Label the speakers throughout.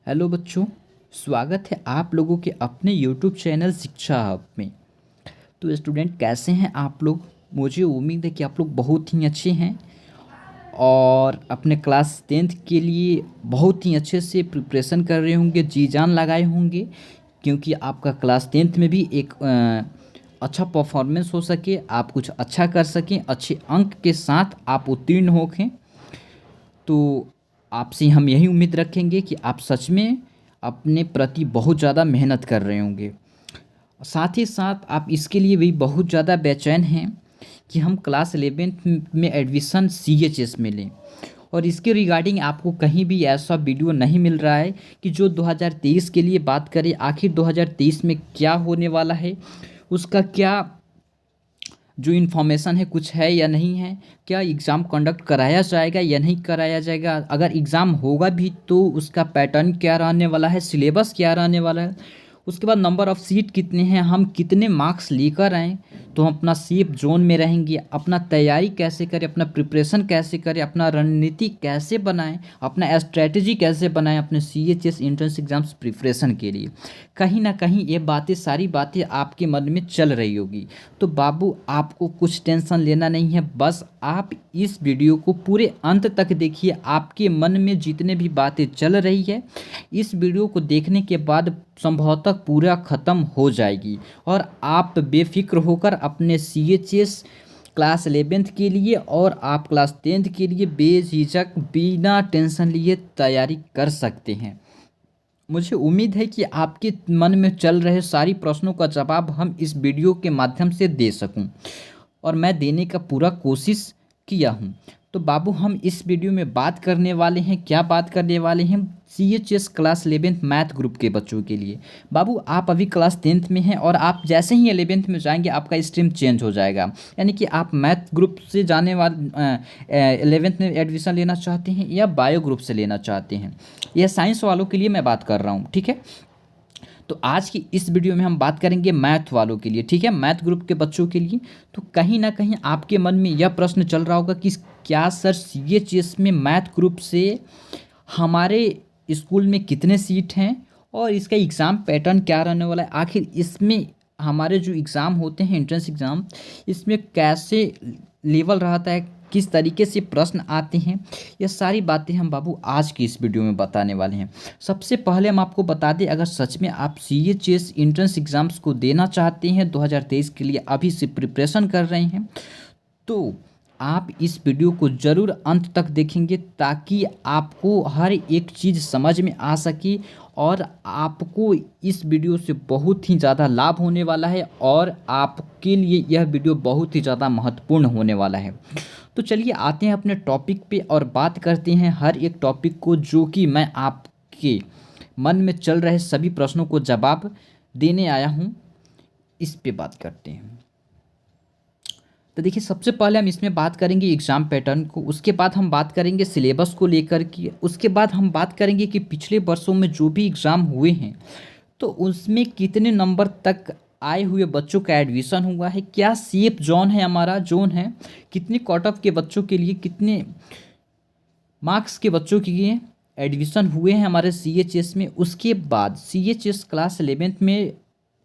Speaker 1: Hello बच्चों। स्वागत है आप लोगों के अपने यूट्यूब चैनल शिक्षा हब में। तो स्टूडेंट कैसे हैं आप लोग? मुझे उम्मीद है कि आप लोग बहुत ही अच्छे हैं और अपने क्लास 10th के लिए बहुत ही अच्छे से प्रिपरेशन कर रहे होंगे, जी जान लगाए होंगे, क्योंकि आपका क्लास 10th में भी एक अच्छा परफॉर्मेंस हो सके, आप कुछ अच्छा कर सकें, अच्छे अंक के साथ आप उत्तीर्ण होखें। तो आपसे हम यही उम्मीद रखेंगे कि आप सच में अपने प्रति बहुत ज़्यादा मेहनत कर रहे होंगे। साथ ही साथ आप इसके लिए भी बहुत ज़्यादा बेचैन हैं कि हम क्लास 11th में एडमिशन CHS में लें, और इसके रिगार्डिंग आपको कहीं भी ऐसा वीडियो नहीं मिल रहा है कि जो 2023 के लिए बात करे। आखिर 2023 में क्या होने वाला है, उसका क्या जो इन्फॉर्मेशन है कुछ है या नहीं है, क्या एग्ज़ाम कंडक्ट कराया जाएगा या नहीं कराया जाएगा, अगर एग्ज़ाम होगा भी तो उसका पैटर्न क्या रहने वाला है, सिलेबस क्या रहने वाला है, उसके बाद नंबर ऑफ़ सीट कितने हैं, हम कितने मार्क्स लेकर आएँ तो हम अपना सेफ जोन में रहेंगे, अपना तैयारी कैसे करें, अपना प्रिपरेशन कैसे करें, अपना रणनीति कैसे बनाएं, अपना स्ट्रैटेजी कैसे बनाएं अपने CHS एंट्रेंस एग्ज़ाम्स प्रिपरेशन के लिए। कहीं ना कहीं ये बातें, सारी बातें आपके मन में चल रही होगी। तो बाबू आपको कुछ टेंशन लेना नहीं है, बस आप इस वीडियो को पूरे अंत तक देखिए। आपके मन में जितने भी बातें चल रही है, इस वीडियो को देखने के बाद संभवतः पूरा ख़त्म हो जाएगी और आप बेफिक्र होकर अपने CHS क्लास 11th के लिए और आप क्लास 10th के लिए बेझिझक बिना टेंशन लिए तैयारी कर सकते हैं। मुझे उम्मीद है कि आपके मन में चल रहे सारी प्रश्नों का जवाब हम इस वीडियो के माध्यम से दे सकूं, और मैं देने का पूरा कोशिश किया हूं। तो बाबू हम इस वीडियो में बात करने वाले हैं, क्या बात करने वाले हैं, CHS class 11th math group के बच्चों के लिए। बाबू आप अभी क्लास 10th में हैं और आप जैसे ही 11th में जाएंगे आपका स्ट्रीम चेंज हो जाएगा, यानी कि आप मैथ ग्रुप से जाने वाले 11th में एडमिशन लेना चाहते हैं या बायो ग्रुप से लेना चाहते हैं। यह साइंस वालों के लिए मैं बात कर रहा हूँ, ठीक है। तो आज की इस वीडियो में हम बात करेंगे मैथ वालों के लिए, ठीक है, मैथ ग्रुप के बच्चों के लिए। तो कहीं ना कहीं आपके मन में यह प्रश्न चल रहा होगा कि क्या सर CHS में मैथ ग्रुप से हमारे स्कूल में कितने सीट हैं और इसका एग्ज़ाम पैटर्न क्या रहने वाला है, आखिर इसमें हमारे जो एग्ज़ाम होते हैं एंट्रेंस एग्ज़ाम, इसमें कैसे लेवल रहता है, किस तरीके से प्रश्न आते हैं, ये सारी बातें हम बाबू आज की इस वीडियो में बताने वाले हैं। सबसे पहले हम आपको बता दें, अगर सच में आप CHS एंट्रेंस एग्ज़ाम्स को देना चाहते हैं, 2023 के लिए अभी से प्रिपरेशन कर रहे हैं, तो आप इस वीडियो को ज़रूर अंत तक देखेंगे ताकि आपको हर एक चीज़ समझ में आ सके और आपको इस वीडियो से बहुत ही ज़्यादा लाभ होने वाला है और आपके लिए यह वीडियो बहुत ही ज़्यादा महत्वपूर्ण होने वाला है। तो चलिए आते हैं अपने टॉपिक पे और बात करते हैं हर एक टॉपिक को, जो कि मैं आपके मन में चल रहे सभी प्रश्नों को जवाब देने आया हूँ। इस पे बात करते हैं। तो देखिए सबसे पहले हम इसमें बात करेंगे एग्ज़ाम पैटर्न को, उसके बाद हम बात करेंगे सिलेबस को लेकर के, उसके बाद हम बात करेंगे कि पिछले वर्षों में जो भी एग्ज़ाम हुए हैं तो उसमें कितने नंबर तक आए हुए बच्चों का एडमिशन हुआ है, क्या सेफ जोन है, हमारा जोन है, कितने कट ऑफ के बच्चों के लिए, कितने मार्क्स के बच्चों के लिए एडमिशन हुए हैं हमारे CHS में। उसके बाद CHS क्लास 11th में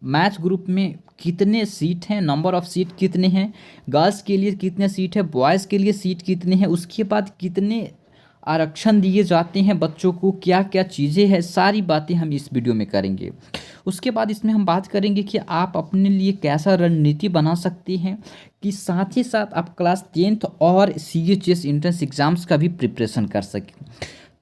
Speaker 1: मैथ ग्रुप में कितने सीट हैं, नंबर ऑफ़ सीट कितने हैं, गर्ल्स के लिए कितने सीट है, बॉयज़ के लिए सीट कितने हैं, उसके बाद कितने आरक्षण दिए जाते हैं बच्चों को, क्या क्या चीज़ें हैं, सारी बातें हम इस वीडियो में करेंगे। उसके बाद इसमें हम बात करेंगे कि आप अपने लिए कैसा रणनीति बना सकते हैं, कि साथ ही साथ आप क्लास 10th और CHS एंट्रेंस एग्ज़ाम्स का भी प्रिपरेशन कर सकें,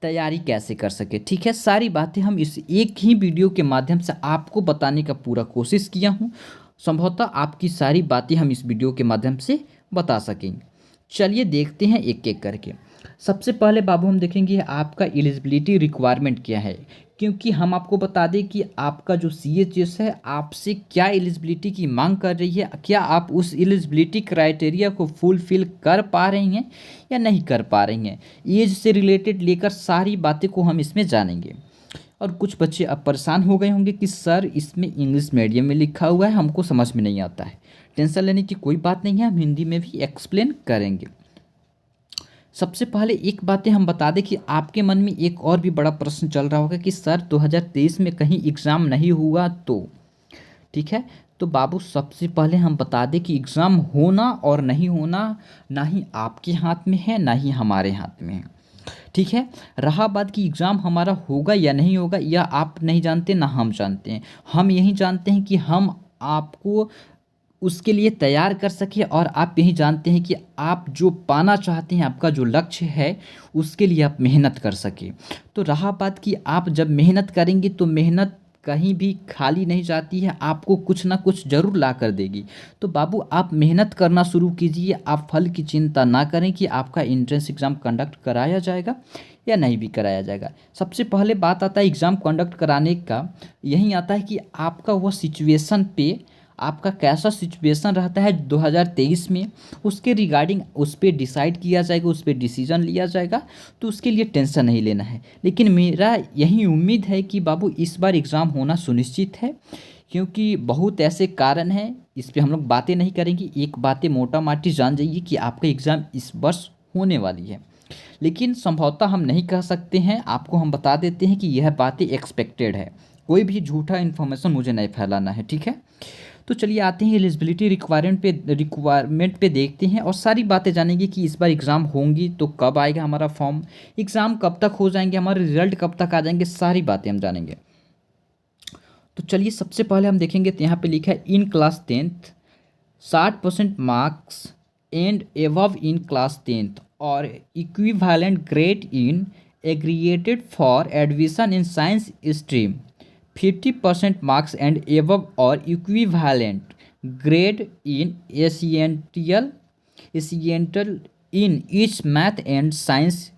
Speaker 1: तैयारी कैसे कर सके, ठीक है। सारी बातें हम इस एक ही वीडियो के माध्यम से आपको बताने का पूरा कोशिश किया हूँ। संभवतः आपकी सारी बातें हम इस वीडियो के माध्यम से बता सकेंगे। चलिए देखते हैं एक एक करके। सबसे पहले बाबू हम देखेंगे आपका एलिजिबिलिटी रिक्वायरमेंट क्या है, क्योंकि हम आपको बता दें कि आपका जो CHS है आपसे क्या एलिजिबिलिटी की मांग कर रही है, क्या आप उस एलिजिबिलिटी क्राइटेरिया को फुलफिल कर पा रही हैं या नहीं कर पा रही हैं। एज से रिलेटेड लेकर सारी बातें को हम इसमें जानेंगे। और कुछ बच्चे अब परेशान हो गए होंगे कि सर इसमें इंग्लिश मीडियम में लिखा हुआ है, हमको समझ में नहीं आता है। टेंशन लेने की कोई बात नहीं है, हम हिंदी में भी एक्सप्लेन करेंगे। सबसे पहले एक बातें हम बता दें कि आपके मन में एक और भी बड़ा प्रश्न चल रहा होगा कि सर 2023 में कहीं एग्ज़ाम नहीं हुआ तो, ठीक है। तो बाबू सबसे पहले हम बता दें कि एग्ज़ाम होना और नहीं होना ना ही आपके हाथ में है ना ही हमारे हाथ में है, ठीक है। रहा बात कि एग्ज़ाम हमारा होगा या नहीं होगा, या आप नहीं जानते ना हम जानते हैं। हम यही जानते हैं कि हम आपको उसके लिए तैयार कर सकें, और आप यही जानते हैं कि आप जो पाना चाहते हैं, आपका जो लक्ष्य है, उसके लिए आप मेहनत कर सकें। तो रहा बात कि आप जब मेहनत करेंगे तो मेहनत कहीं भी खाली नहीं जाती है, आपको कुछ ना कुछ ज़रूर ला कर देगी। तो बाबू आप मेहनत करना शुरू कीजिए, आप फल की चिंता ना करें कि आपका एंट्रेंस एग्ज़ाम कंडक्ट कराया जाएगा या नहीं भी कराया जाएगा। सबसे पहले बात आता है एग्ज़ाम कंडक्ट कराने का, यही आता है कि आपका वह सिचुएशन पे आपका कैसा सिचुएशन रहता है 2023 में, उसके रिगार्डिंग उस पर डिसाइड किया जाएगा, उस पर डिसीजन लिया जाएगा। तो उसके लिए टेंशन नहीं लेना है। लेकिन मेरा यही उम्मीद है कि बाबू इस बार एग्ज़ाम होना सुनिश्चित है, क्योंकि बहुत ऐसे कारण हैं, इस पे हम लोग बातें नहीं करेंगे। एक बातें मोटा माटी जान जाइए कि आपका एग्ज़ाम इस वर्ष होने वाली है, लेकिन संभवतः हम नहीं कह सकते हैं। आपको हम बता देते हैं कि यह बातें एक्सपेक्टेड है, कोई भी झूठा इन्फॉर्मेशन मुझे नहीं फैलाना है, ठीक है। तो चलिए आते हैं एलिजिबिलिटी रिक्वायरमेंट पे देखते हैं, और सारी बातें जानेंगे कि इस बार एग्ज़ाम होंगी तो कब आएगा हमारा फॉर्म, एग्ज़ाम कब तक हो जाएंगे, हमारे रिजल्ट कब तक आ जाएंगे, सारी बातें हम जानेंगे। तो चलिए सबसे पहले हम देखेंगे, तो यहाँ पे लिखा है in class 10th 60% marks and above in class 10th और equivalent grade in aggregated for admission in science stream 50% marks and above और equivalent grade in essential in each math and science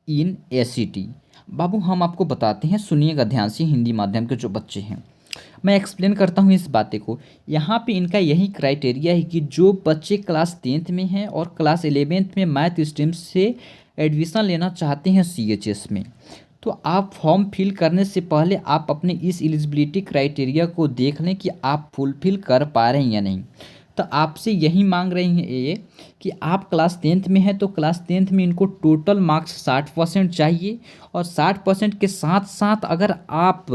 Speaker 1: in ACT. बाबू हम आपको बताते हैं, सुनिएगा ध्यान से, हिंदी माध्यम के जो बच्चे हैं, मैं एक्सप्लेन करता हूँ इस बातें को। यहाँ पे इनका यही क्राइटेरिया है कि जो बच्चे क्लास 10th में हैं और क्लास 11th में मैथ स्ट्रीम से एडमिशन लेना चाहते हैं CHS में, तो आप फॉर्म फिल करने से पहले आप अपने इस एलिजिबिलिटी क्राइटेरिया को देख लें कि आप फुलफिल कर पा रहे हैं या नहीं। तो आपसे यही मांग रही हैं ये कि आप क्लास 10th में हैं, तो क्लास 10th में इनको टोटल मार्क्स 60% चाहिए, और 60% के साथ साथ अगर आप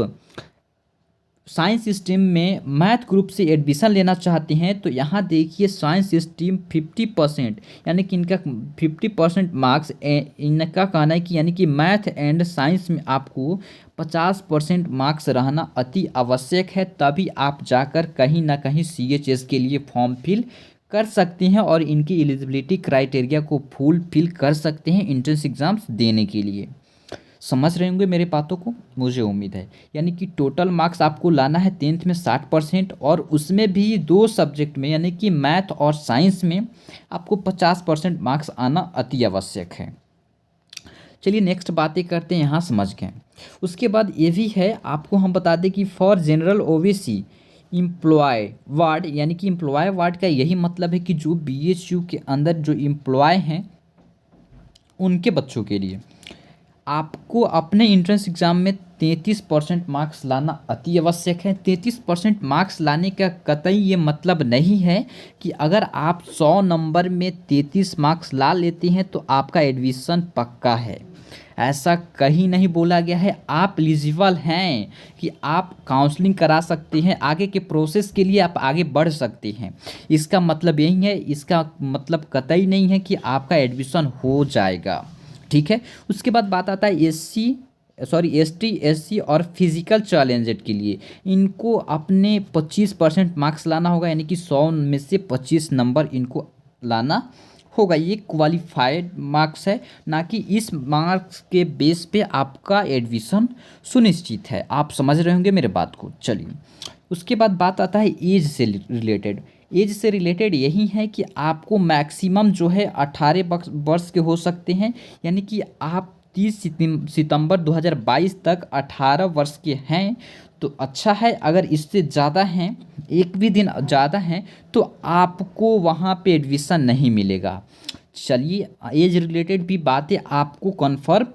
Speaker 1: साइंस स्ट्रीम में मैथ ग्रुप से एडमिशन लेना चाहते हैं, तो यहाँ देखिए साइंस स्ट्रीम 50%, यानी कि इनका 50% मार्क्स, इनका कहना है कि यानी कि मैथ एंड साइंस में आपको 50% मार्क्स रहना अति आवश्यक है, तभी आप जाकर कहीं ना कहीं CHS के लिए फॉर्म फिल कर सकते हैं और इनकी एलिजिबिलिटी क्राइटेरिया को फुलफिल कर सकते हैं एंट्रेंस एग्ज़ाम्स देने के लिए। समझ रहे होंगे मेरे बातों को, मुझे उम्मीद है। यानी कि टोटल मार्क्स आपको लाना है 10th में 60%, और उसमें भी 2 सब्जेक्ट में यानी कि मैथ और साइंस में आपको 50% मार्क्स आना अति आवश्यक है। चलिए नेक्स्ट बातें करते हैं, यहाँ समझ गए। उसके बाद ये भी है, आपको हम बता दें कि for general OBC employ ward, यानी कि एम्प्लॉय वार्ड का यही मतलब है कि जो BHU के अंदर जो एम्प्लॉय हैं उनके बच्चों के लिए आपको अपने एंट्रेंस एग्ज़ाम में 33% मार्क्स लाना अति आवश्यक है। 33% मार्क्स लाने का कतई ये मतलब नहीं है कि अगर आप 100 नंबर में 33 मार्क्स ला लेते हैं तो आपका एडमिशन पक्का है, ऐसा कहीं नहीं बोला गया है। आप एलिजिबल हैं कि आप काउंसलिंग करा सकते हैं, आगे के प्रोसेस के लिए आप आगे बढ़ सकते हैं, इसका मतलब यही है। इसका मतलब कतई नहीं है कि आपका एडमिशन हो जाएगा, ठीक है। उसके बाद बात आता है ST SC और फिजिकल चैलेंजेड के लिए, इनको अपने 25% मार्क्स लाना होगा, यानी कि 100 में से 25 नंबर इनको लाना होगा। ये क्वालिफाइड मार्क्स है, ना कि इस मार्क्स के बेस पे आपका एडमिशन सुनिश्चित है। आप समझ रहे होंगे मेरे बात को। चलिए उसके बाद बात आता है एज से रिलेटेड। एज से रिलेटेड यही है कि आपको मैक्सिमम जो है 18 वर्ष के हो सकते हैं, यानी कि आप 30 सितंबर 2022 तक 18 वर्ष के हैं तो अच्छा है। अगर इससे ज़्यादा हैं, एक भी दिन ज़्यादा हैं, तो आपको वहाँ पे एडमिशन नहीं मिलेगा। चलिए एज रिलेटेड भी बातें आपको कन्फर्म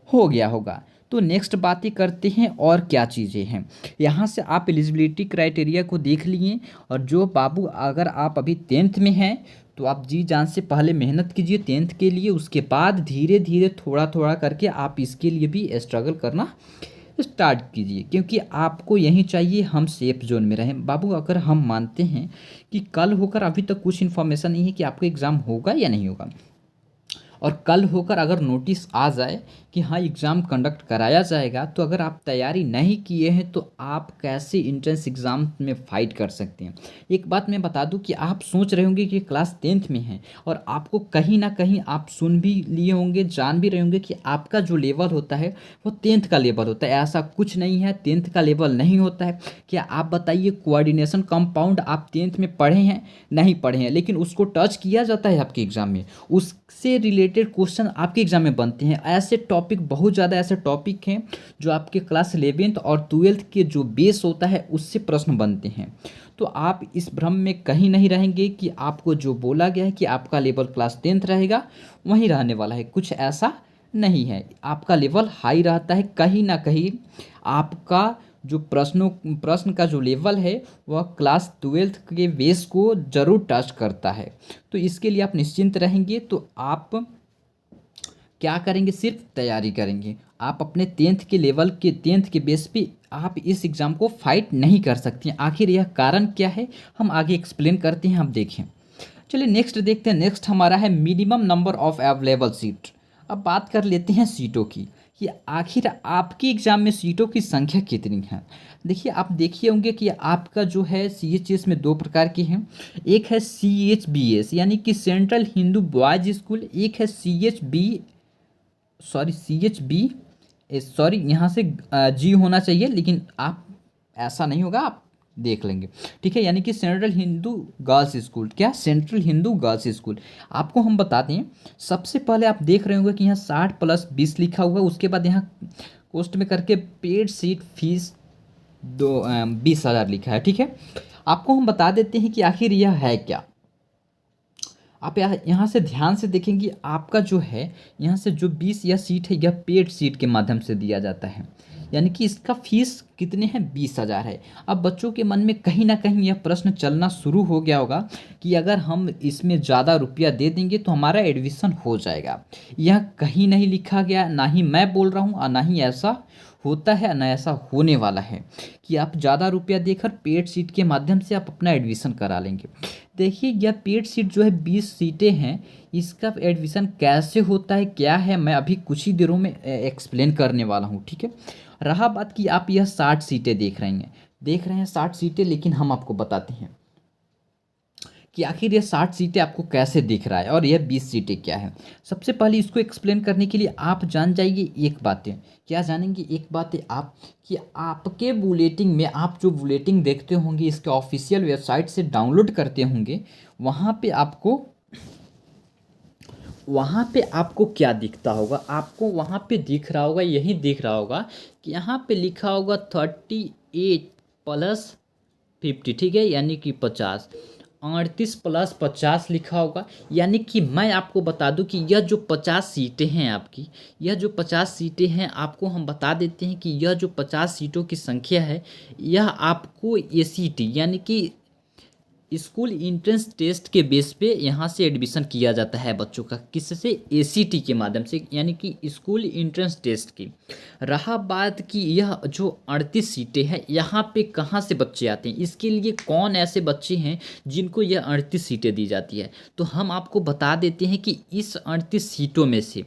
Speaker 1: हो गया होगा। तो नेक्स्ट बातें करते हैं और क्या चीज़ें हैं। यहाँ से आप एलिजिबिलिटी क्राइटेरिया को देख लिए, और जो बाबू अगर आप अभी 10th में हैं तो आप जी जान से पहले मेहनत कीजिए 10th के लिए, उसके बाद धीरे धीरे थोड़ा थोड़ा करके आप इसके लिए भी स्ट्रगल करना स्टार्ट कीजिए, क्योंकि आपको यही चाहिए हम सेफ जोन में रहें। बाबू अगर हम मानते हैं कि कल होकर, अभी तक कुछ इन्फॉर्मेशन नहीं है कि आपका एग्ज़ाम होगा या नहीं होगा, और कल होकर अगर नोटिस आ जाए कि हाँ एग्ज़ाम कंडक्ट कराया जाएगा, तो अगर आप तैयारी नहीं किए हैं तो आप कैसे एंट्रेंस एग्ज़ाम में फ़ाइट कर सकते हैं। एक बात मैं बता दूं कि आप सोच रहे होंगे कि क्लास 10th में है, और आपको कहीं ना कहीं आप सुन भी लिए होंगे, जान भी रहे होंगे कि आपका जो लेवल होता है वो 10th का लेवल होता है। ऐसा कुछ नहीं है, 10th का लेवल नहीं होता है। क्या आप बताइए, कोऑर्डिनेशन कंपाउंड आप 10th में पढ़े हैं? नहीं पढ़े हैं, लेकिन उसको टच किया जाता है आपके एग्ज़ाम में, उससे रिलेटेड क्वेश्चन आपके एग्ज़ाम में बनते हैं। ऐसे टॉपिक, बहुत ज़्यादा ऐसे टॉपिक हैं जो आपके क्लास 11th और 12th के जो बेस होता है उससे प्रश्न बनते हैं। तो आप इस भ्रम में कहीं नहीं रहेंगे कि आपको जो बोला गया है कि आपका लेवल क्लास 10th रहेगा वहीं रहने वाला है, कुछ ऐसा नहीं है। आपका लेवल हाई रहता है, कहीं ना कहीं आपका जो प्रश्न का जो लेवल है वह क्लास 12th के बेस को ज़रूर टच करता है। तो इसके लिए आप निश्चिंत रहेंगे। तो आप क्या करेंगे, सिर्फ तैयारी करेंगे। आप अपने 10th के बेस पे आप इस एग्ज़ाम को फाइट नहीं कर सकते हैं। आखिर यह कारण क्या है, हम आगे एक्सप्लेन करते हैं, आप देखें। चलिए नेक्स्ट देखते हैं। नेक्स्ट हमारा है minimum number of available seat. अब बात कर लेते हैं सीटों की, कि आखिर आपके एग्ज़ाम में सीटों की संख्या कितनी है। देखिए, आप देखिए होंगे कि आपका जो है CHS में दो प्रकार के हैं। एक है CHBS यानी कि सेंट्रल हिंदू बॉयज़ स्कूल, एक है CHB, सॉरी यहाँ से जी होना चाहिए, लेकिन आप ऐसा नहीं होगा, आप देख लेंगे, ठीक है। यानी कि सेंट्रल हिंदू गर्ल्स स्कूल। क्या? Central Hindu girls school. आपको हम बता दें, सबसे पहले आप देख रहे होंगे कि यहाँ 60+20 लिखा हुआ है, उसके बाद यहाँ पोस्ट में करके पेड सीट फीस 20,000 लिखा है, ठीक है। आपको हम बता देते हैं कि आखिर यह है क्या। आप यहाँ से ध्यान से देखेंगे, आपका जो है यहाँ से जो 20 यह सीट है, यह पेड सीट के माध्यम से दिया जाता है, यानी कि इसका फीस कितने हैं, 20,000 है। अब बच्चों के मन में कहीं ना कहीं यह प्रश्न चलना शुरू हो गया होगा कि अगर हम इसमें ज़्यादा रुपया दे देंगे तो हमारा एडमिशन हो जाएगा। यह कहीं नहीं लिखा गया, ना ही मैं बोल रहा हूँ और ना ही ऐसा होता है, ना ऐसा होने वाला है कि आप ज़्यादा रुपया देकर पेड सीट के माध्यम से आप अपना एडमिशन करा लेंगे। देखिए, यह पेड सीट जो है 20 सीटें हैं, इसका एडमिशन कैसे होता है, क्या है, मैं अभी कुछ ही देरों में एक्सप्लेन करने वाला हूँ, ठीक है। रहा बात कि आप यह 60 सीटें देख रहे हैं 60 सीटें, लेकिन हम आपको बताते हैं कि आखिर ये 60 सीटें आपको कैसे दिख रहा है और यह 20 सीटें क्या है। सबसे पहले इसको एक्सप्लेन करने के लिए आप जान जाइए एक बातें। क्या जानेंगे? एक बात है आप, कि आपके बुलेटिन में, आप जो बुलेटिन देखते होंगे इसके ऑफिशियल वेबसाइट से डाउनलोड करते होंगे, वहाँ पे आपको क्या दिखता होगा, आपको वहाँ पे दिख रहा होगा, यही दिख रहा होगा कि यहाँ पे लिखा होगा 38+50, ठीक है, यानी कि 50, 38+50 लिखा होगा। यानी कि मैं आपको बता दूं कि यह जो 50 सीटें हैं आपकी, यह जो 50 सीटें हैं, आपको हम बता देते हैं कि यह जो 50 सीटों की संख्या है, यह आपको ACT यानी कि स्कूल इंट्रेंस टेस्ट के बेस पे यहाँ से एडमिशन किया जाता है बच्चों का। किससे? ACT के माध्यम से, यानी कि स्कूल इंट्रेंस टेस्ट की। रहा बात कि यह जो 38 सीटें हैं, यहाँ पे कहाँ से बच्चे आते हैं, इसके लिए कौन ऐसे बच्चे हैं जिनको यह 38 सीटें दी जाती है, तो हम आपको बता देते हैं कि इस 38 सीटों में से,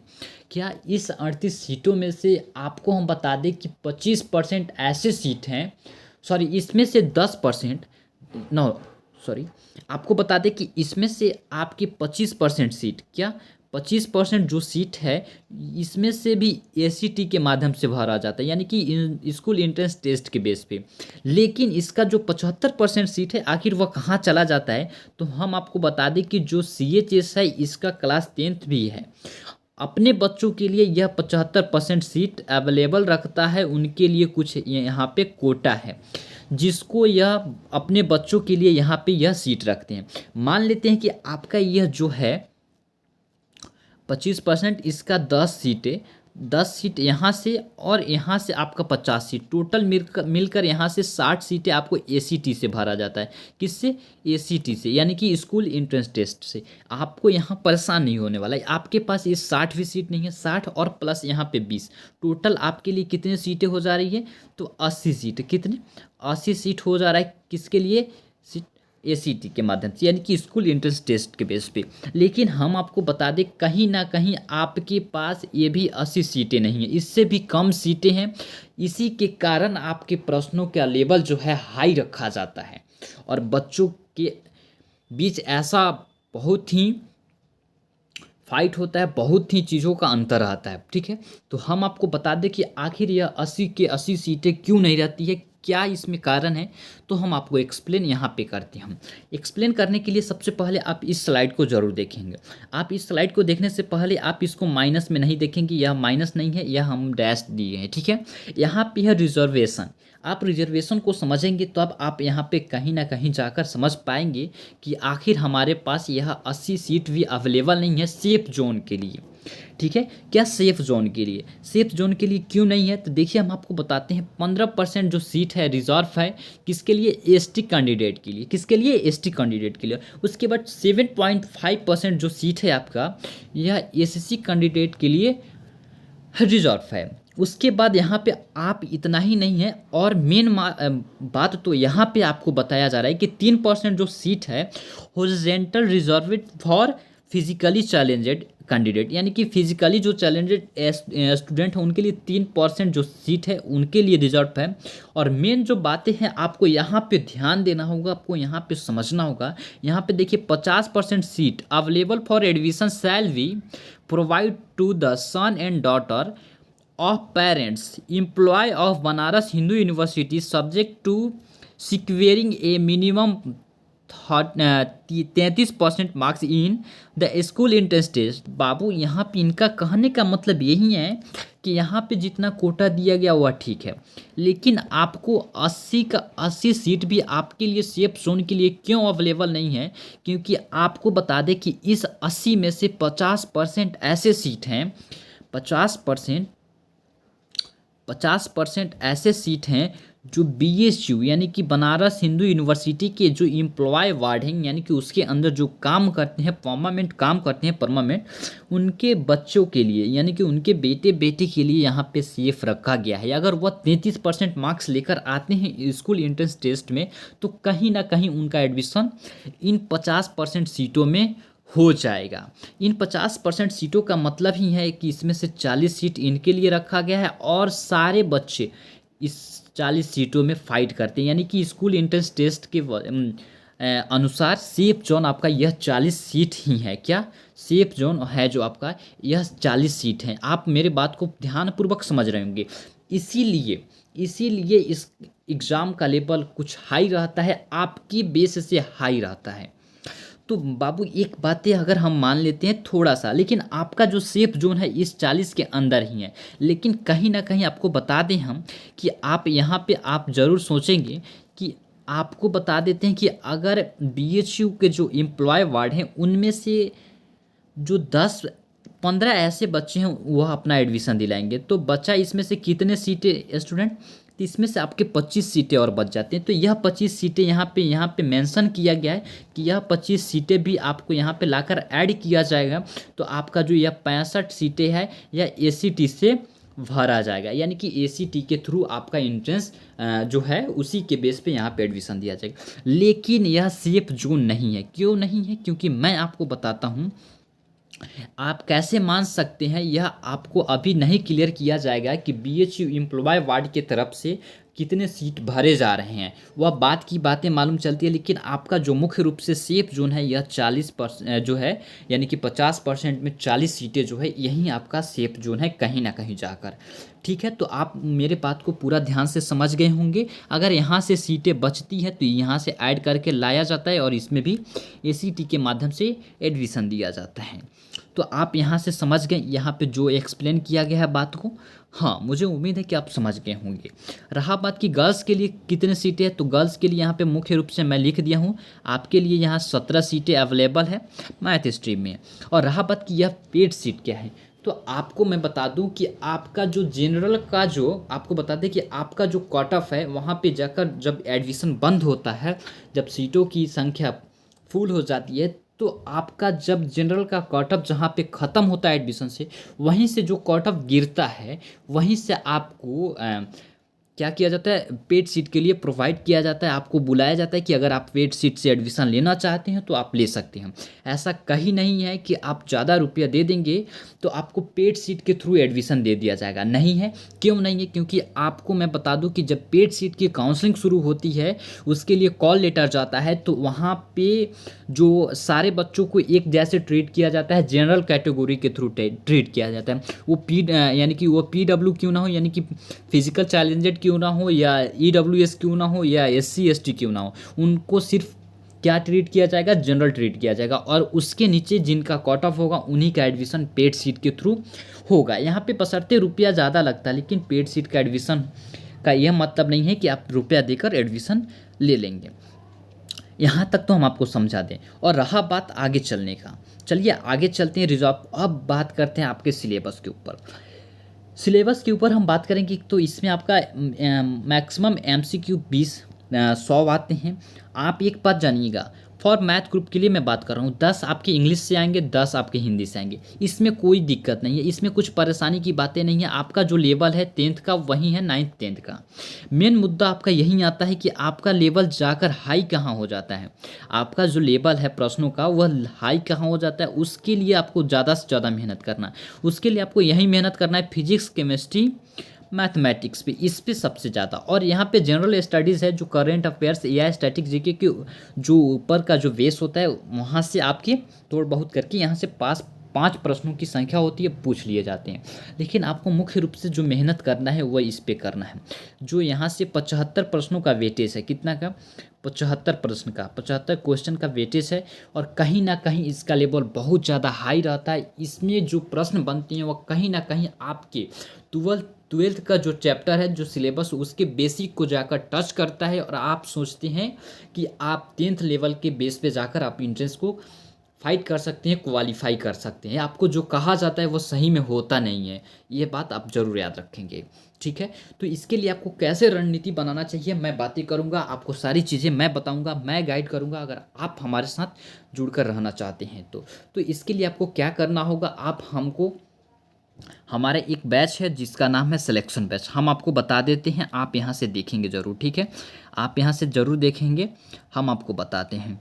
Speaker 1: क्या इस 38 सीटों में से आपको हम बता दें कि 25% ऐसे सीट हैं, सॉरी इसमें से 10%, नो सॉरी, आपको बता दें कि इसमें से आपकी 25% सीट, क्या 25% जो सीट है, इसमें से भी ACT के माध्यम से भरा जाता है, यानी कि स्कूल एंट्रेंस टेस्ट के बेस पे। लेकिन इसका जो 75% सीट है, आखिर वह कहाँ चला जाता है, तो हम आपको बता दें कि जो CHS है, इसका क्लास 10th भी है। अपने बच्चों के लिए यह 75% सीट अवेलेबल रखता है, उनके लिए कुछ यहाँ पे कोटा है, जिसको यह अपने बच्चों के लिए यहाँ पे यह सीट रखते हैं। मान लेते हैं कि आपका यह जो है 25%, इसका 10 सीटें 10 सीट यहाँ से और यहाँ से आपका 50 सीट, टोटल मिलकर यहाँ से 60 सीटें आपको एसीटी से भरा जाता है। किससे? एसीटी से, यानी कि स्कूल एंट्रेंस टेस्ट से। आपको यहाँ परेशान नहीं होने वाला है। आपके पास ये 60 भी सीट नहीं है, 60 और प्लस यहाँ पे 20, टोटल आपके लिए कितनी सीटें हो जा रही है? तो 80 सीट। कितने? 80 सीट हो जा रहा है। किसके लिए? एसीटी के माध्यम से, यानी कि स्कूल एंट्रेंस टेस्ट के बेस पे। लेकिन हम आपको बता दें, कहीं ना कहीं आपके पास ये भी 80 सीटें नहीं हैं, इससे भी कम सीटें हैं। इसी के कारण आपके प्रश्नों का लेवल जो है हाई रखा जाता है, और बच्चों के बीच ऐसा बहुत ही फाइट होता है, बहुत ही चीज़ों का अंतर आता है। ठीक है, तो हम आपको बता दें कि आखिर यह 80 के 80 सीटें क्यों नहीं रहती है, क्या इसमें कारण है, तो हम आपको एक्सप्लेन यहाँ पे करते हैं। हम एक्सप्लेन करने के लिए सबसे पहले आप इस स्लाइड को ज़रूर देखेंगे। आप इस स्लाइड को देखने से पहले आप इसको माइनस में नहीं देखेंगे, यह माइनस नहीं है, यह हम डैश दिए हैं। ठीक है, यहाँ पे है रिजर्वेशन। आप रिजर्वेशन को समझेंगे तो अब आप यहाँ पे कहीं ना कहीं जाकर समझ पाएंगे कि आखिर हमारे पास यह 80 सीट भी अवेलेबल नहीं है सेफ जोन के लिए। ठीक है, क्या सेफ जोन के लिए? सेफ जोन के लिए क्यों नहीं है, तो देखिए हम आपको बताते हैं। 15% जो सीट है रिजर्व है, किसके लिए? एसटी कैंडिडेट के लिए। किसके लिए? एसटी कैंडिडेट के लिए। उसके बाद 7.5% जो सीट है आपका, यह एससी कैंडिडेट के लिए रिजर्व है। उसके बाद यहाँ पे आप इतना ही नहीं है, और मेन बात तो यहाँ पे आपको बताया जा रहा है कि 3% जो सीट है horizontal reserved for physically challenged candidate, यानी कि फिजिकली जो चैलेंजेड स्टूडेंट हैं उनके लिए 3% जो सीट है उनके लिए रिजर्व है। और मेन जो बातें हैं आपको यहाँ पे ध्यान देना होगा, आपको यहाँ पे समझना होगा। यहाँ पे देखिए 50% seat available for admission shall be provide to the son and daughter of parents employ of Banaras Hindu university subject to securing a minimum 33% marks in the school entrance test. बाबू यहाँ पे इनका कहने का मतलब यही है कि यहाँ पे जितना कोटा दिया गया वह ठीक है, लेकिन आपको 80 का 80 सीट भी आपके लिए सेफ जोन के लिए क्यों अवेलेबल नहीं है? क्योंकि आपको बता दें कि इस 80 में से 50% ऐसे सीट हैं, 50% ऐसे सीट हैं जो बीएचयू यानी कि बनारस हिंदू यूनिवर्सिटी के जो एम्प्लॉय वार्ड हैं, यानी कि उसके अंदर जो काम करते हैं, परमानेंट, उनके बच्चों के लिए, यानी कि उनके बेटे बेटी के लिए यहाँ पे सेफ रखा गया है। अगर वह 33% मार्क्स लेकर आते हैं स्कूल एंट्रेंस टेस्ट में, तो कहीं ना कहीं उनका एडमिशन इन 50% सीटों में हो जाएगा। इन 50% सीटों का मतलब ही है कि इसमें से 40 सीट इनके लिए रखा गया है, और सारे बच्चे इस 40 सीटों में फाइट करते हैं, यानी कि स्कूल एंट्रेंस टेस्ट के अनुसार सेफ जोन आपका यह 40 सीट ही है। क्या सेफ जोन है जो आपका, यह 40 सीट हैं। आप मेरे बात को ध्यानपूर्वक समझ रहे होंगे। इसीलिए इस एग्ज़ाम का लेवल कुछ हाई रहता है, आपकी बेस से हाई रहता है। तो बाबू एक बातें अगर हम मान लेते हैं थोड़ा सा, लेकिन आपका जो सेफ जोन है इस 40 के अंदर ही है। लेकिन कहीं ना कहीं आपको बता दें हम कि आप यहाँ पे आप ज़रूर सोचेंगे कि आपको बता देते हैं कि अगर बीएचयू के जो एम्प्लॉय वार्ड हैं उनमें से जो 10-15 ऐसे बच्चे हैं वह अपना एडमिशन दिलाएंगे, तो बच्चा इसमें से कितने सीटें स्टूडेंट, तो इसमें से आपके 25 सीटें और बच जाते हैं। तो यह 25 सीटें यहाँ पे मेंशन किया गया है कि यह 25 सीटें भी आपको यहाँ पे लाकर ऐड किया जाएगा। तो आपका जो यह 65 सीटें हैं यह एसीटी से भरा जाएगा, यानी कि एसीटी के थ्रू आपका एंट्रेंस जो है उसी के बेस पे यहाँ पे एडमिशन दिया जाएगा। लेकिन यह सेफ जोन नहीं है। क्यों नहीं है? क्योंकि मैं आपको बताता हूँ। आप कैसे मान सकते हैं, यह आपको अभी नहीं क्लियर किया जाएगा कि बीएचयू एम्प्लॉय वार्ड के तरफ से कितने सीट भरे जा रहे हैं, वह बात की बातें मालूम चलती है। लेकिन आपका जो मुख्य रूप से सेफ जोन है यह 40% जो है, यानी कि 50% में 40 सीटें जो है यही आपका सेफ जोन है कहीं ना कहीं जाकर। ठीक है, तो आप मेरे बात को पूरा ध्यान से समझ गए होंगे। अगर यहाँ से सीटें बचती हैं तो यहाँ से ऐड करके लाया जाता है और इसमें भी एसीटी के माध्यम से एडमिशन दिया जाता है। तो आप यहाँ से समझ गए, यहाँ पे जो एक्सप्लेन किया गया है बात को। हाँ, मुझे उम्मीद है कि आप समझ गए होंगे। रहा बात की गर्ल्स के लिए कितने सीटें हैं, तो गर्ल्स के लिए यहाँ पे मुख्य रूप से मैं लिख दिया हूँ आपके लिए, यहाँ 17 सीटें अवेलेबल है मैथ स्ट्रीम में। और रहा बात की यह पेड सीट क्या है, तो आपको मैं बता दूं कि आपका जो जनरल का जो आपको बता दें कि आपका जो कट ऑफ है वहाँ पे जाकर जब एडमिशन बंद होता है, जब सीटों की संख्या फुल हो जाती है, तो आपका जब जनरल का कट ऑफ जहाँ पे ख़त्म होता है एडमिशन से, वहीं से जो कट ऑफ गिरता है वहीं से आपको क्या किया जाता है, पेड सीट के लिए प्रोवाइड किया जाता है। आपको बुलाया जाता है कि अगर आप पेड सीट से एडमिशन लेना चाहते हैं तो आप ले सकते हैं। ऐसा कहीं नहीं है कि आप ज़्यादा रुपया दे देंगे तो आपको पेड सीट के थ्रू एडमिशन दे दिया जाएगा, नहीं है। क्यों नहीं है? क्योंकि आपको मैं बता दूं कि जब पेड सीट की काउंसलिंग शुरू होती है, उसके लिए कॉल लेटर जाता है, तो वहाँ पे जो सारे बच्चों को एक जैसे ट्रीट किया जाता है, जनरल कैटेगरी के थ्रू ट्रीट किया जाता है। वो यानी कि वो PW क्यों ना हो, यानी कि फिजिकल चैलेंजेड क्यों ना हो, या EWS क्यों ना हो, या SC ST क्यों ना हो, उनको सिर्फ क्या ट्रीट किया जाएगा, जनरल ट्रीट किया जाएगा। और उसके नीचे जिनका कट ऑफ होगा उन्हीं का एडमिशन पेड सीट के थ्रू होगा। यहाँ पे बशर्ते रुपया ज़्यादा लगता है, लेकिन पेड सीट का एडमिशन का यह मतलब नहीं है कि आप रुपया देकर एडमिशन ले लेंगे। यहाँ तक तो हम आपको समझा दें। और रहा बात आगे चलने का, चलिए आगे चलते हैं रिजॉल्व। अब बात करते हैं आपके सिलेबस के ऊपर। सिलेबस के ऊपर हम बात करेंगे तो इसमें आपका मैक्सिमम MCQ 100 आते हैं। आप एक बात जानिएगा, फॉर मैथ ग्रुप के लिए मैं बात कर रहा हूँ, 10 आपके इंग्लिश से आएंगे, 10 आपके हिंदी से आएंगे। इसमें कोई दिक्कत नहीं है, इसमें कुछ परेशानी की बातें नहीं है। आपका जो लेवल है 10th का वही है 9th 10th का। मेन मुद्दा आपका यही आता है कि आपका लेवल जाकर हाई कहाँ हो जाता है। आपका जो लेवल है प्रश्नों का वह हाई कहाँ हो जाता है, उसके लिए आपको ज़्यादा से ज़्यादा मेहनत करना है। उसके लिए आपको यही मेहनत करना है, फिजिक्स केमिस्ट्री मैथमेटिक्स पे, इस पे सबसे ज़्यादा। और यहाँ पे जनरल स्टडीज़ है, जो करंट अफेयर्स या स्टैटिक जीके के जो ऊपर का जो बेस होता है, वहाँ से आपके तोड़ बहुत करके यहाँ से 5 प्रश्नों की संख्या होती है, पूछ लिए जाते हैं। लेकिन आपको मुख्य रूप से जो मेहनत करना है वह इस पे करना है। जो यहाँ से 75 प्रश्नों का वेटेज है, कितना का, 75 प्रश्न का, 75 क्वेश्चन का वेटेज है। और कहीं ना कहीं इसका लेवल बहुत ज़्यादा हाई रहता है। इसमें जो प्रश्न बनते हैं वह कहीं ना कहीं आपके ट्वेल्थ का जो चैप्टर है, जो सिलेबस, उसके बेसिक को जाकर टच करता है। और आप सोचते हैं कि आप 10th लेवल के बेस पे जाकर आप इंट्रेंस को फाइट कर सकते हैं, क्वालिफाई कर सकते हैं। आपको जो कहा जाता है वो सही में होता नहीं है, ये बात आप जरूर याद रखेंगे, ठीक है। तो इसके लिए आपको कैसे रणनीति बनाना चाहिए मैं बातें करूंगा, आपको सारी चीज़ें मैं बताऊंगा, मैं गाइड करूंगा। अगर आप हमारे साथ जुड़कर रहना चाहते हैं तो इसके लिए आपको क्या करना होगा, आप हमको, हमारा एक बैच है जिसका नाम है सिलेक्शन बैच, हम आपको बता देते हैं, आप यहाँ से देखेंगे ज़रूर, ठीक है। आप यहाँ से ज़रूर देखेंगे, हम आपको बताते हैं,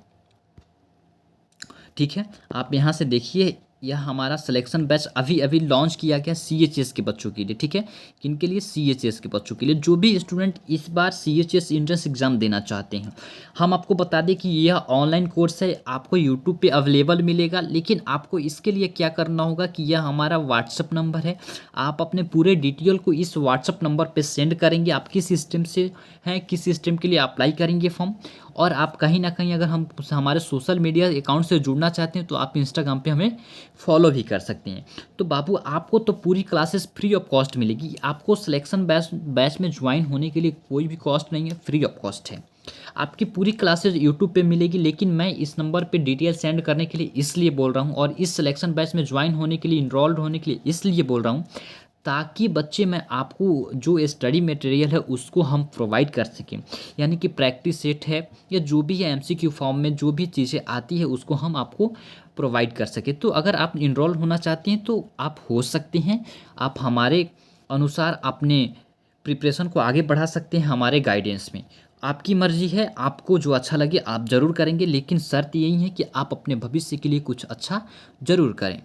Speaker 1: ठीक है। आप यहाँ से देखिए, यह हमारा सिलेक्शन बैच अभी अभी लॉन्च किया गया CHS के बच्चों के लिए, ठीक है। किनके लिए? CHS के बच्चों के लिए, जो भी स्टूडेंट इस बार CHS एंट्रेंस एग्ज़ाम देना चाहते हैं। हम आपको बता दें कि यह ऑनलाइन कोर्स है, आपको यूट्यूब पे अवेलेबल मिलेगा। लेकिन आपको इसके लिए क्या करना होगा कि यह हमारा व्हाट्सअप नंबर है, आप अपने पूरे डिटेल को इस व्हाट्सअप नंबर पर सेंड करेंगे। आप किस सिस्टम से हैं, किस सिस्टम के लिए अप्लाई करेंगे फॉर्म। और आप कहीं ना कहीं अगर हम हमारे सोशल मीडिया अकाउंट से जुड़ना चाहते हैं तो आप इंस्टाग्राम पे हमें फॉलो भी कर सकते हैं। तो बाबू आपको तो पूरी क्लासेस फ्री ऑफ कॉस्ट मिलेगी। आपको सिलेक्शन बैच में ज्वाइन होने के लिए कोई भी कॉस्ट नहीं है, फ्री ऑफ कॉस्ट है। आपकी पूरी क्लासेज यूट्यूब पे मिलेगी। लेकिन मैं इस नंबर पे डिटेल सेंड करने के लिए इसलिए बोल रहा हूँ, और इस सिलेक्शन बैच में ज्वाइन होने के लिए, इनरोल्ड होने के लिए इसलिए बोल रहा हूँ, ताकि बच्चे मैं आपको जो स्टडी मटेरियल है उसको हम प्रोवाइड कर सकें। यानी कि प्रैक्टिस सेट है या जो भी है MCQ फॉर्म में जो भी चीज़ें आती है उसको हम आपको प्रोवाइड कर सकें। तो अगर आप इनरोल होना चाहते हैं तो आप हो सकते हैं, आप हमारे अनुसार अपने प्रिपरेशन को आगे बढ़ा सकते हैं हमारे गाइडेंस में। आपकी मर्जी है, आपको जो अच्छा लगे आप ज़रूर करेंगे। लेकिन शर्त यही है कि आप अपने भविष्य के लिए कुछ अच्छा ज़रूर करें।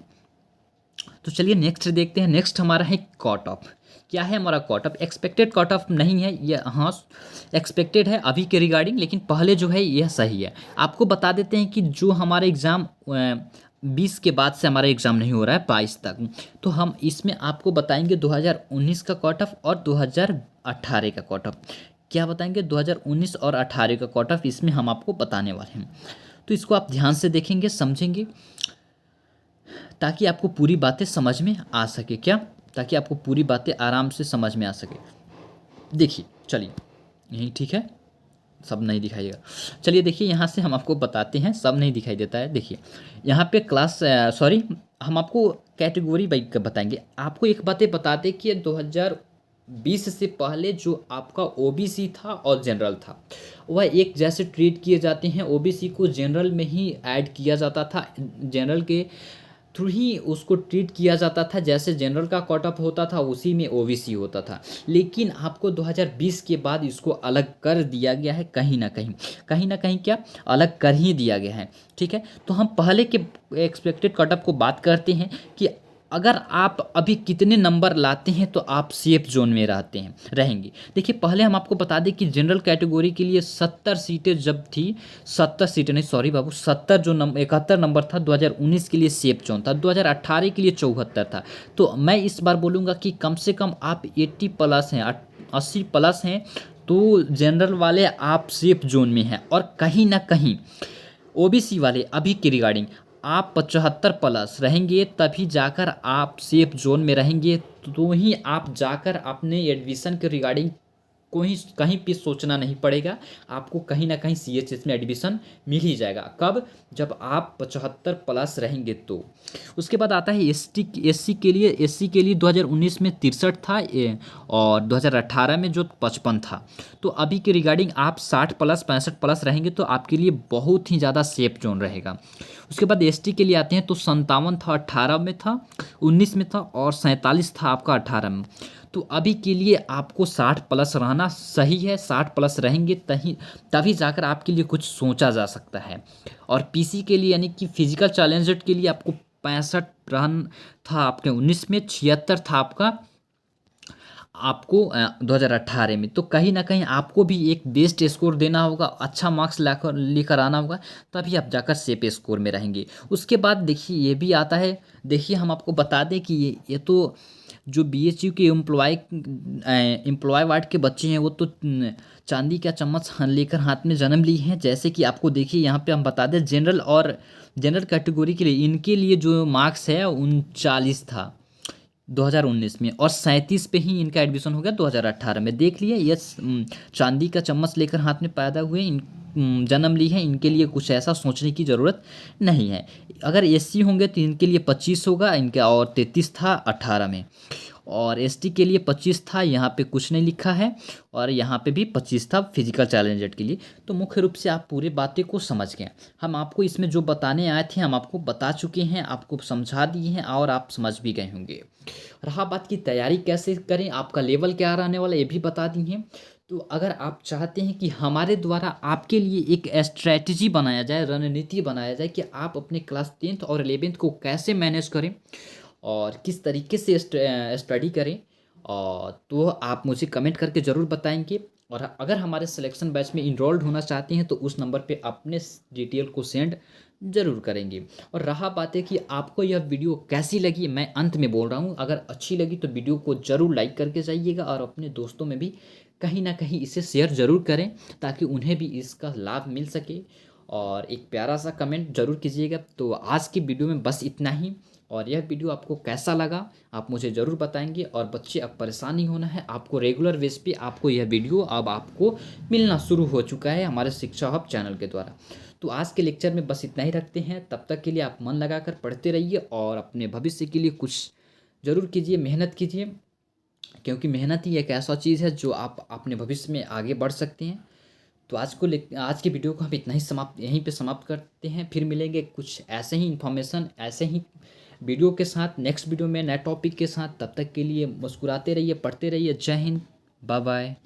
Speaker 1: तो चलिए नेक्स्ट देखते हैं। नेक्स्ट हमारा है कट ऑफ। क्या है हमारा cut off? Expected cut off नहीं है ये, हाँ एक्सपेक्टेड है अभी के रिगार्डिंग, लेकिन पहले जो है यह सही है। आपको बता देते हैं कि जो हमारा एग्ज़ाम 20 के बाद से हमारा एग्ज़ाम नहीं हो रहा है 22 तक, तो हम इसमें आपको बताएंगे 2019 का कट ऑफ और 2018 का कट ऑफ। क्या बताएंगे? 2019 और 18 का कट ऑफ इसमें हम आपको बताने वाले हैं। तो इसको आप ध्यान से देखेंगे, समझेंगे, ताकि आपको पूरी बातें समझ में आ सके। क्या? ताकि आपको पूरी बातें आराम से समझ में आ सके। देखिए, चलिए यही ठीक है, सब नहीं दिखाइएगा। चलिए देखिए, यहाँ से हम आपको बताते हैं, सब नहीं दिखाई देता है। देखिए यहाँ पे क्लास, सॉरी, हम आपको कैटेगरी वाइज का बताएंगे। आपको एक बातें बता दें कि 2020 से पहले जो आपका ओबीसी था और जनरल था, वह एक जैसे ट्रीट किए जाते हैं। ओबीसी को जनरल में ही ऐड किया जाता था, जनरल के थ्रू ही उसको ट्रीट किया जाता था। जैसे जनरल का कट ऑफ होता था उसी में ओबीसी होता था। लेकिन आपको 2020 के बाद इसको अलग कर दिया गया है, कहीं ना कहीं क्या अलग कर ही दिया गया है। ठीक है, तो हम पहले के एक्सपेक्टेड कट ऑफ को बात करते हैं कि अगर आप अभी कितने नंबर लाते हैं तो आप सेफ जोन में रहेंगे। देखिए, पहले हम आपको बता दें कि जनरल कैटेगरी के लिए 70 सीटें जब थी, 70 सीटें नहीं, सॉरी बाबू, 70 जो 71 नंबर था 2019 के लिए सेफ जोन था, 2018 के लिए 74 था। तो मैं इस बार बोलूँगा कि कम से कम आप 80 प्लस हैं, 80 प्लस हैं, तो जनरल वाले आप सेफ जोन में हैं। और कहीं ना कहीं ओबीसी वाले अभी के रिगार्डिंग आप 75 प्लस रहेंगे, तभी जाकर आप सेफ जोन में रहेंगे। तो ही आप जाकर अपने एडमिशन के रिगार्डिंग कोई कहीं भी सोचना नहीं पड़ेगा। आपको कहीं ना कहीं सीएचएस में एडमिशन मिल ही जाएगा। कब? जब आप 75 प्लस रहेंगे तो। उसके बाद आता है एससी के लिए। 2019 में 63 था और 2018 में जो 55 था। तो अभी के रिगार्डिंग आप 60 प्लस 65 प्लस रहेंगे तो आपके लिए बहुत ही ज़्यादा सेफ जोन रहेगा। उसके बाद एसटी के लिए आते हैं तो 57 था, 18 में था, 19 में था, और 47 था आपका 18 में। तो अभी के लिए आपको 60 प्लस रहना सही है। 60 प्लस रहेंगे तभी जाकर आपके लिए कुछ सोचा जा सकता है। और पीसी के लिए यानी कि फिजिकल चैलेंजर के लिए आपको 65 रन था आपके 19 में, 76 था आपको 2018 में। तो कहीं ना कहीं आपको भी एक बेस्ट स्कोर देना होगा, अच्छा मार्क्स लेकर आना होगा, तभी आप जाकर सेफ स्कोर में रहेंगे। उसके बाद देखिए ये भी आता है। देखिए, हम आपको बता दें कि ये तो जो बीएचयू के एम्प्लॉय वार्ड के बच्चे हैं वो तो चांदी का चम्मच लेकर हाथ में जन्म ली हैं। जैसे कि आपको देखिए यहाँ पे हम बता दें, जनरल कैटेगरी के लिए इनके लिए जो मार्क्स है 39 था 2019 में, और 37 पे ही इनका एडमिशन हो गया 2018 में। देख लिए, ये चांदी का चम्मच लेकर हाथ में पैदा हुए, जन्म ली है, इनके लिए कुछ ऐसा सोचने की ज़रूरत नहीं है। अगर एससी होंगे तो इनके लिए 25 होगा इनका, और 33 था 18 में। और एसटी के लिए 25 था, यहाँ पे कुछ नहीं लिखा है, और यहाँ पे भी 25 था फिजिकल चैलेंजर के लिए। तो मुख्य रूप से आप पूरी बातें को समझ गए। हम आपको इसमें जो बताने आए थे हम आपको बता चुके हैं, आपको समझा दिए हैं, और आप समझ भी गए होंगे। रहा बात की तैयारी कैसे करें, आपका लेवल क्या रहने वाला, ये भी बता दी है। तो अगर आप चाहते हैं कि हमारे द्वारा आपके लिए एक स्ट्रैटेजी बनाया जाए, रणनीति बनाया जाए कि आप अपने क्लास 10th और 11th को कैसे मैनेज करें और किस तरीके से स्टडी करें, और तो आप मुझे कमेंट करके ज़रूर बताएंगे। और अगर हमारे सिलेक्शन बैच में इनरोल्ड होना चाहते हैं तो उस नंबर पे अपने डिटेल को सेंड ज़रूर करेंगे। और रहा बात है कि आपको यह वीडियो कैसी लगी, मैं अंत में बोल रहा हूँ, अगर अच्छी लगी तो वीडियो को ज़रूर लाइक करके जाइएगा, और अपने दोस्तों में भी कहीं ना कहीं इसे शेयर ज़रूर करें ताकि उन्हें भी इसका लाभ मिल सके। और एक प्यारा सा कमेंट ज़रूर कीजिएगा। तो आज की वीडियो में बस इतना ही, और यह वीडियो आपको कैसा लगा आप मुझे ज़रूर बताएंगे। और बच्चे, अब परेशान नहीं होना है, आपको रेगुलर बेस पे आपको यह वीडियो अब आपको मिलना शुरू हो चुका है हमारे शिक्षा हब चैनल के द्वारा। तो आज के लेक्चर में बस इतना ही रखते हैं। तब तक के लिए आप मन लगाकर पढ़ते रहिए और अपने भविष्य के लिए कुछ ज़रूर कीजिए, मेहनत कीजिए, क्योंकि मेहनत ही एक ऐसा चीज़ है जो आप अपने भविष्य में आगे बढ़ सकते हैं। तो आज की वीडियो को हम इतना ही यहीं पे समाप्त करते हैं। फिर मिलेंगे कुछ ऐसे ही इन्फॉर्मेशन, ऐसे ही वीडियो के साथ, नेक्स्ट वीडियो में नए टॉपिक के साथ। तब तक के लिए मुस्कुराते रहिए, पढ़ते रहिए। जय हिंद, बाय बाय।